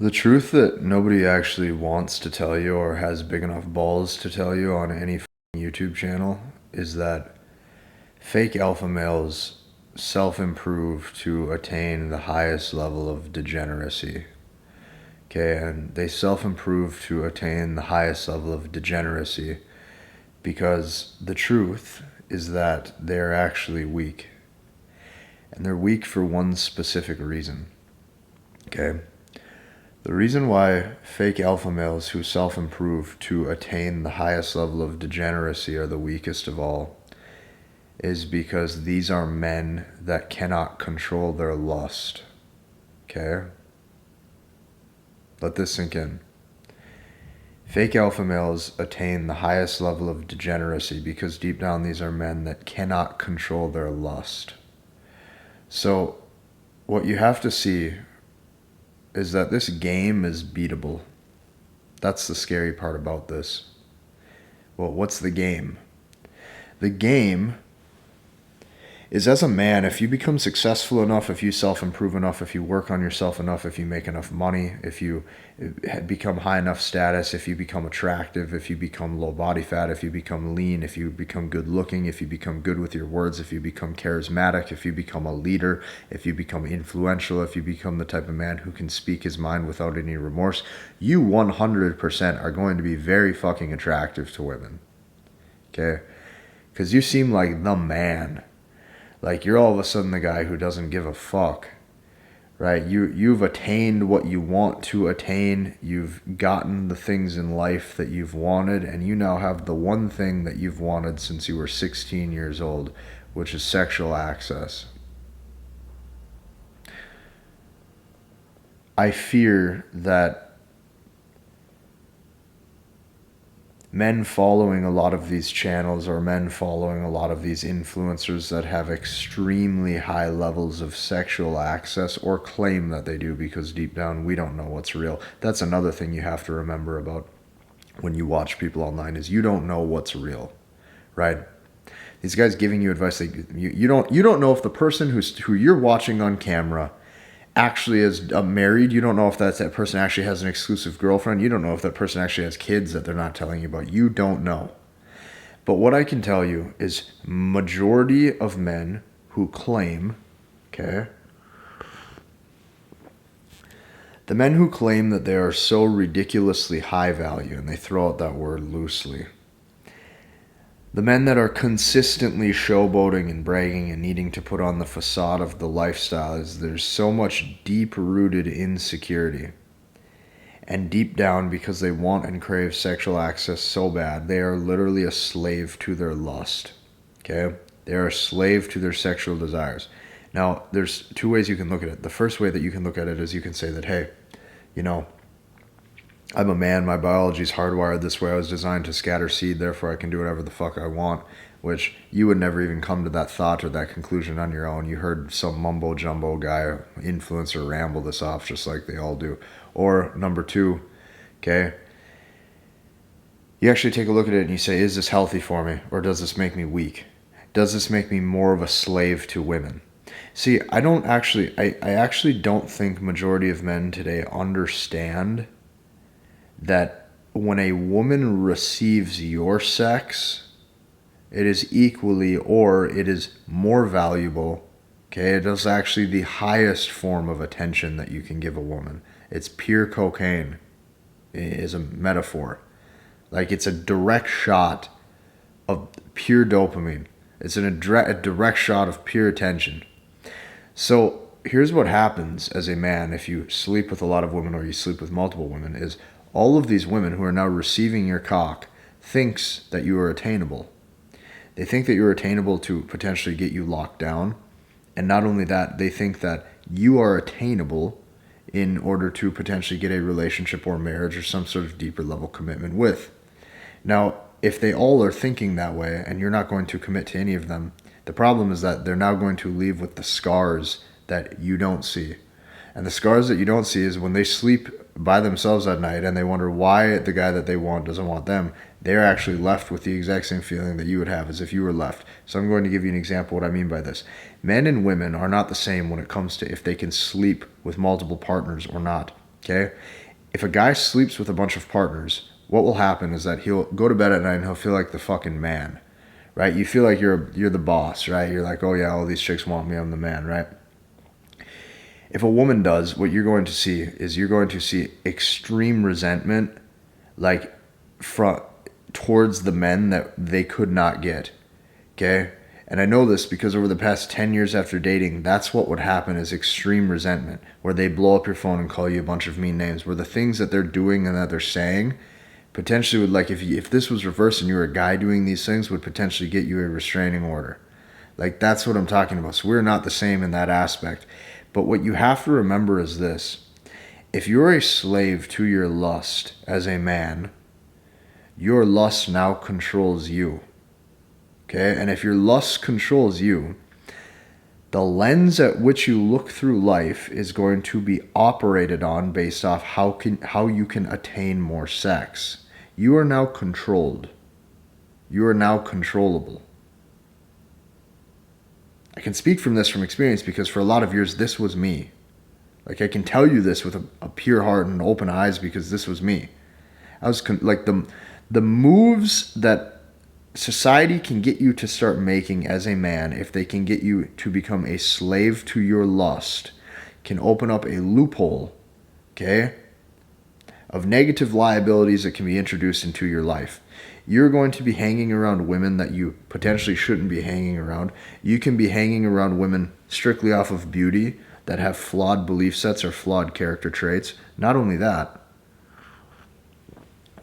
The truth that nobody actually wants to tell you or has big enough balls to tell you on any YouTube channel is that fake alpha males self-improve to attain the highest level of degeneracy. Okay, and they self-improve to attain the highest level of degeneracy because the truth is that they're actually weak. And they're weak for one specific reason. Okay? The reason why fake alpha males who self-improve to attain the highest level of degeneracy are the weakest of all is because these are men that cannot control their lust. Okay? Let this sink in. Fake alpha males attain the highest level of degeneracy because deep down these are men that cannot control their lust. So, what you have to see is that this game is beatable. That's the scary part about this. Well, what's the game? The game is, as a man, if you become successful enough, if you self-improve enough, if you work on yourself enough, if you make enough money, if you become high enough status, if you become attractive, if you become low body fat, if you become lean, if you become good looking, if you become good with your words, if you become charismatic, if you become a leader, if you become influential, if you become the type of man who can speak his mind without any remorse, you 100% are going to be very fucking attractive to women. Okay? Because you seem like the man. Like, you're all of a sudden the guy who doesn't give a fuck, right? You've attained what you want to attain. You've gotten the things in life that you've wanted, and you now have the one thing that you've wanted since you were 16 years old, which is sexual access. I fear that men following a lot of these channels or men following a lot of these influencers that have extremely high levels of sexual access or claim that they do, because deep down we don't know what's real. That's another thing you have to remember about when you watch people online is you don't know what's real, right? These guys giving you advice, you don't know if the person who you're watching on camera actually is married. You don't know if that person actually has an exclusive girlfriend. You don't know if that person actually has kids that they're not telling you about. You don't know. But what I can tell you is majority of men who claim, okay, the men who claim that they are so ridiculously high value, and they throw out that word loosely, the men that are consistently showboating and bragging and needing to put on the facade of the lifestyle, is there's so much deep-rooted insecurity. And deep down, because they want and crave sexual access so bad, they are literally a slave to their lust. Okay? They are a slave to their sexual desires. Now, there's two ways you can look at it. The first way that you can look at it is you can say that, hey, I'm a man, my biology's hardwired this way, I was designed to scatter seed, therefore I can do whatever the fuck I want, which you would never even come to that thought or that conclusion on your own. You heard some mumbo-jumbo guy, influencer, ramble this off just like they all do. Or number two, okay, you actually take a look at it and you say, is this healthy for me, or does this make me weak? Does this make me more of a slave to women? See, I actually don't think majority of men today understand that when a woman receives your sex, it is equally or it is more valuable. Okay, it is actually the highest form of attention that you can give a woman. It's pure cocaine, is a metaphor. Like, it's a direct shot of pure dopamine. It's a direct shot of pure attention. So here's what happens as a man if you sleep with a lot of women or you sleep with multiple women is all of these women who are now receiving your cock thinks that you are attainable. They think that you're attainable to potentially get you locked down. And not only that, they think that you are attainable in order to potentially get a relationship or marriage or some sort of deeper level commitment with. Now, if they all are thinking that way and you're not going to commit to any of them, the problem is that they're now going to leave with the scars that you don't see. And the scars that you don't see is when they sleep by themselves at night and they wonder why the guy that they want doesn't want them, they're actually left with the exact same feeling that you would have as if you were left. So I'm going to give you an example of what I mean by this. Men and women are not the same when it comes to if they can sleep with multiple partners or not. Okay? If a guy sleeps with a bunch of partners, what will happen is that he'll go to bed at night and he'll feel like the fucking man, right? You feel like you're the boss, right? You're like, oh yeah, all these chicks want me, I'm the man, right? If a woman does, what you're going to see is you're going to see extreme resentment, like towards the men that they could not get. Okay? And I know this because over the past 10 years after dating, that's what would happen, is extreme resentment, where they blow up your phone and call you a bunch of mean names, where the things that they're doing and that they're saying potentially would, like, if this was reversed and you were a guy doing these things, would potentially get you a restraining order. Like, that's what I'm talking about. So we're not the same in that aspect. But what you have to remember is this. If you're a slave to your lust as a man, your lust now controls you. Okay? And if your lust controls you, the lens at which you look through life is going to be operated on based off how you can attain more sex. You are now controlled. You are now controllable. I can speak from this from experience because for a lot of years, this was me. Like, I can tell you this with a pure heart and open eyes because this was me. I was like the moves that society can get you to start making as a man, if they can get you to become a slave to your lust, can open up a loophole, okay, of negative liabilities that can be introduced into your life. You're going to be hanging around women that you potentially shouldn't be hanging around. You can be hanging around women strictly off of beauty that have flawed belief sets or flawed character traits. Not only that,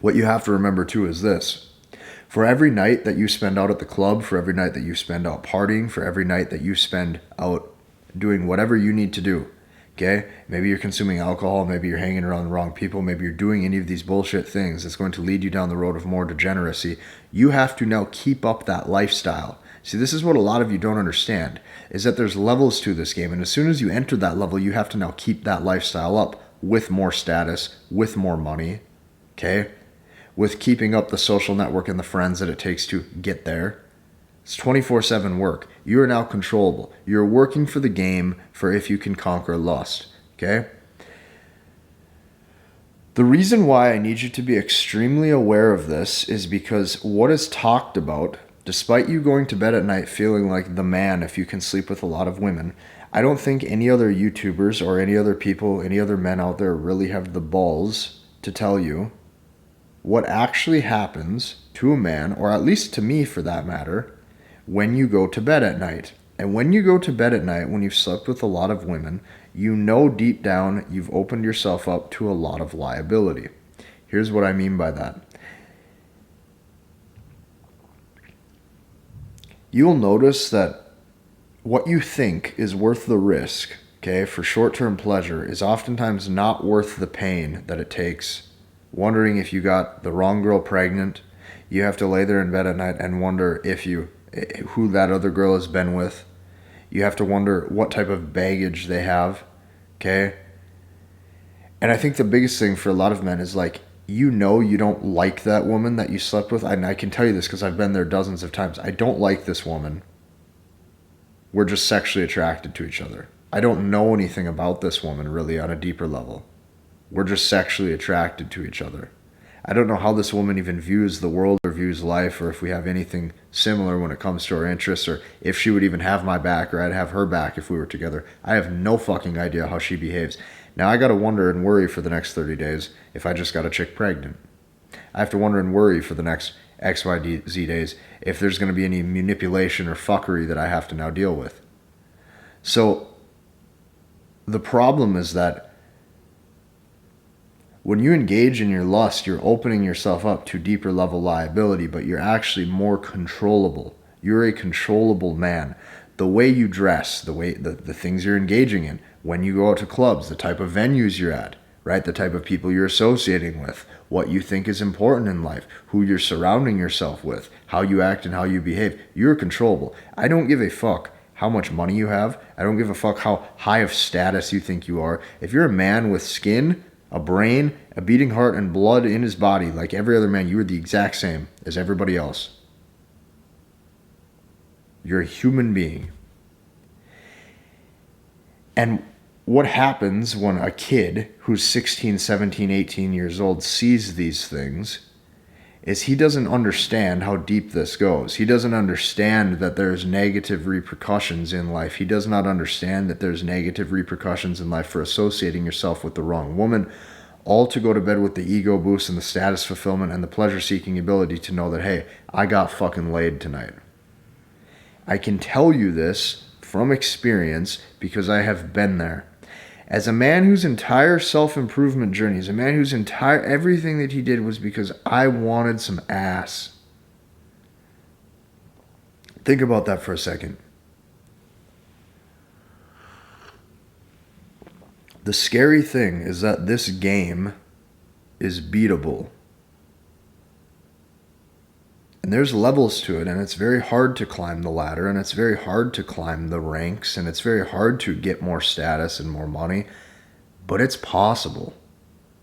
what you have to remember too is this. For every night that you spend out at the club, for every night that you spend out partying, for every night that you spend out doing whatever you need to do, okay? Maybe you're consuming alcohol, maybe you're hanging around the wrong people, maybe you're doing any of these bullshit things that's going to lead you down the road of more degeneracy. You have to now keep up that lifestyle. See, this is what a lot of you don't understand, is that there's levels to this game, and as soon as you enter that level, you have to now keep that lifestyle up with more status, with more money, okay? With keeping up the social network and the friends that it takes to get there. It's 24/7 work. You are now controllable. You're working for the game for if you can conquer lust. Okay? The reason why I need you to be extremely aware of this is because what is talked about, despite you going to bed at night feeling like the man if you can sleep with a lot of women, I don't think any other YouTubers or any other people, any other men out there really have the balls to tell you what actually happens to a man, or at least to me for that matter, when you go to bed at night. And when you go to bed at night, when you've slept with a lot of women, you know deep down you've opened yourself up to a lot of liability. Here's what I mean by that. You'll notice that what you think is worth the risk, okay, for short-term pleasure is oftentimes not worth the pain that it takes. Wondering if you got the wrong girl pregnant. You have to lay there in bed at night and wonder who that other girl has been with. You have to wonder what type of baggage they have, okay? And I think the biggest thing for a lot of men is like, you don't like that woman that you slept with. And I can tell you this because I've been there dozens of times. I don't like this woman. We're just sexually attracted to each other. I don't know anything about this woman really on a deeper level. We're just sexually attracted to each other. I don't know how this woman even views the world or views life, or if we have anything similar when it comes to our interests, or if she would even have my back or I'd have her back if we were together. I have no fucking idea how she behaves. Now I gotta wonder and worry for the next 30 days if I just got a chick pregnant. I have to wonder and worry for the next XYZ days if there's gonna be any manipulation or fuckery that I have to now deal with. So the problem is that when you engage in your lust, you're opening yourself up to deeper level liability, but you're actually more controllable. You're a controllable man. The way you dress, the things you're engaging in, when you go out to clubs, the type of venues you're at, right? The type of people you're associating with, what you think is important in life, who you're surrounding yourself with, how you act and how you behave. You're controllable. I don't give a fuck how much money you have. I don't give a fuck how high of status you think you are. If you're a man with skin, a brain, a beating heart, and blood in his body, like every other man, you are the exact same as everybody else. You're a human being. And what happens when a kid who's 16, 17, 18 years old sees these things is he doesn't understand how deep this goes. He doesn't understand that there's negative repercussions in life. He does not understand that there's negative repercussions in life for associating yourself with the wrong woman, all to go to bed with the ego boost and the status fulfillment and the pleasure-seeking ability to know that, hey, I got fucking laid tonight. I can tell you this from experience because I have been there. As a man whose entire self-improvement journey, as a man whose entire everything that he did was because I wanted some ass. Think about that for a second. The scary thing is that this game is beatable. And there's levels to it, and it's very hard to climb the ladder, and it's very hard to climb the ranks, and it's very hard to get more status and more money, but it's possible.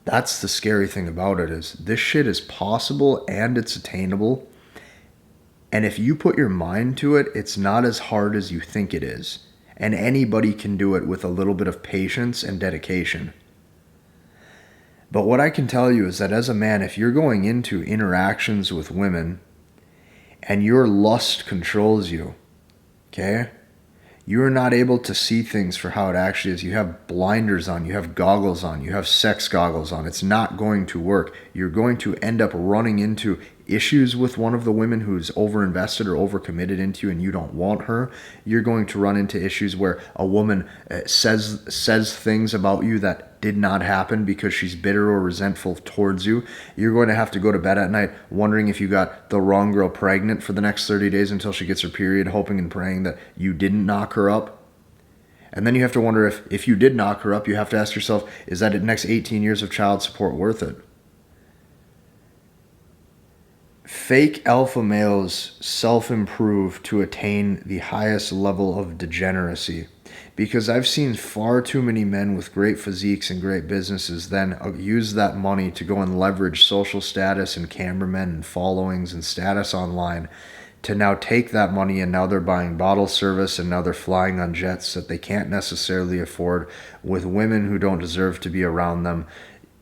That's the scary thing about it, is this shit is possible and it's attainable. And if you put your mind to it, it's not as hard as you think it is. And anybody can do it with a little bit of patience and dedication. But what I can tell you is that as a man, if you're going into interactions with women and your lust controls you, okay? You are not able to see things for how it actually is. You have blinders on, you have goggles on, you have sex goggles on. It's not going to work. You're going to end up running into issues with one of the women who's overinvested or overcommitted into you and you don't want her. You're going to run into issues where a woman says things about you that did not happen because she's bitter or resentful towards you. You're going to have to go to bed at night wondering if you got the wrong girl pregnant for the next 30 days until she gets her period, hoping and praying that you didn't knock her up. And then you have to wonder if you did knock her up, you have to ask yourself, is that next 18 years of child support worth it? Fake alpha males self-improve to attain the highest level of degeneracy. Because I've seen far too many men with great physiques and great businesses then use that money to go and leverage social status and cameramen and followings and status online to now take that money, and now they're buying bottle service, and now they're flying on jets that they can't necessarily afford with women who don't deserve to be around them,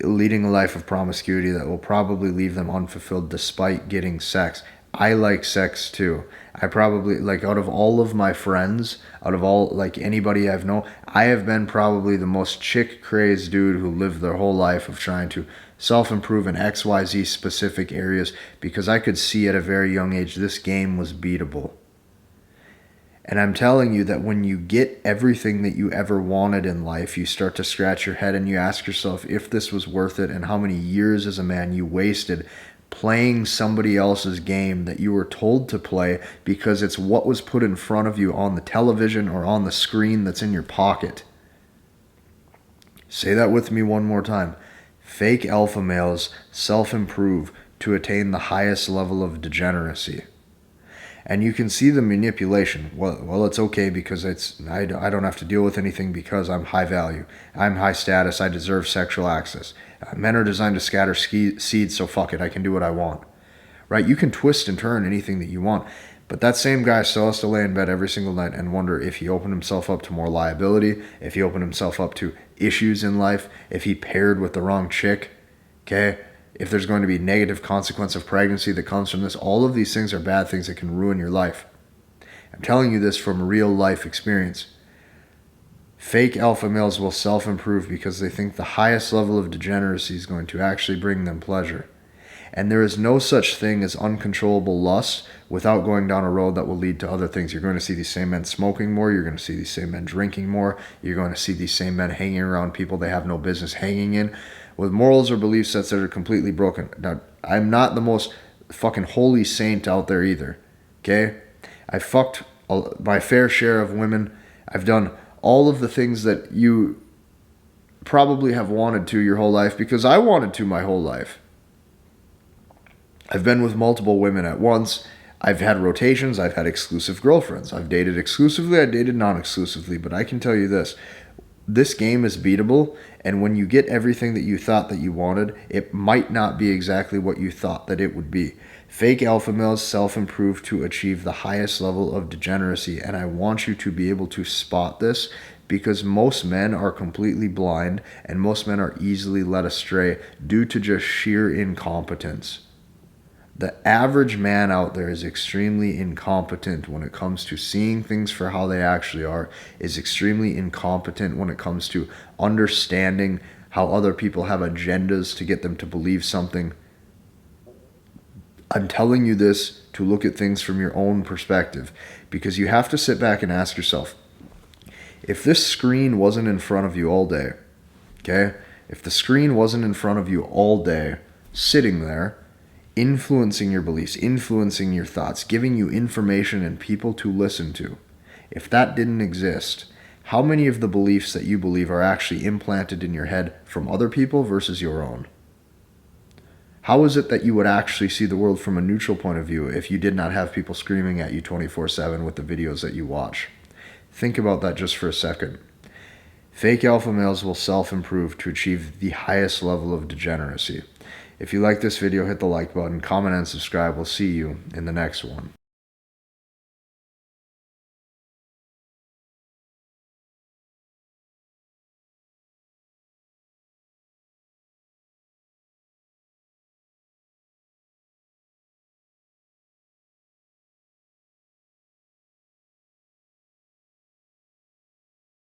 leading a life of promiscuity that will probably leave them unfulfilled despite getting sex. I like sex too. I probably, like, out of all of my friends, out of all, like, anybody I've known, I have been probably the most chick-crazed dude who lived their whole life of trying to self-improve in XYZ specific areas because I could see at a very young age this game was beatable. And I'm telling you that when you get everything that you ever wanted in life, you start to scratch your head and you ask yourself if this was worth it and how many years as a man you wasted playing somebody else's game that you were told to play because it's what was put in front of you on the television or on the screen that's in your pocket. Say that with me one more time. Fake alpha males self-improve to attain the highest level of degeneracy. And you can see the manipulation. Well, it's okay because I don't have to deal with anything because I'm high value. I'm high status. I deserve sexual access. Men are designed to scatter seeds, so fuck it. I can do what I want. Right? You can twist and turn anything that you want. But that same guy still has to lay in bed every single night and wonder if he opened himself up to more liability, if he opened himself up to issues in life, if he paired with the wrong chick, okay? If there's going to be negative consequence of pregnancy that comes from this. All of these things are bad things that can ruin your life. I'm telling you this from real life experience. Fake alpha males will self-improve because they think the highest level of degeneracy is going to actually bring them pleasure. And there is no such thing as uncontrollable lust without going down a road that will lead to other things. You're going to see these same men smoking more. You're going to see these same men drinking more. You're going to see these same men hanging around people they have no business hanging in, with morals or belief sets that are completely broken. Now, I'm not the most fucking holy saint out there either, okay? I fucked my fair share of women. I've done all of the things that you probably have wanted to your whole life because I wanted to my whole life. I've been with multiple women at once. I've had rotations. I've had exclusive girlfriends. I've dated exclusively. I dated non-exclusively. But I can tell you this. This game is beatable, and when you get everything that you thought that you wanted, it might not be exactly what you thought that it would be. Fake alpha males self-improve to achieve the highest level of degeneracy, and I want you to be able to spot this because most men are completely blind and most men are easily led astray due to just sheer incompetence. The average man out there is extremely incompetent when it comes to seeing things for how they actually are, is extremely incompetent when it comes to understanding how other people have agendas to get them to believe something. I'm telling you this to look at things from your own perspective, because you have to sit back and ask yourself, if this screen wasn't in front of you all day, okay? If the screen wasn't in front of you all day, sitting there, influencing your beliefs, influencing your thoughts, giving you information and people to listen to, if that didn't exist, how many of the beliefs that you believe are actually implanted in your head from other people versus your own? How is it that you would actually see the world from a neutral point of view if you did not have people screaming at you 24/7 with the videos that you watch? Think about that just for a second. Fake alpha males will self-improve to achieve the highest level of degeneracy. If you like this video, hit the like button, comment, and subscribe. We'll see you in the next one.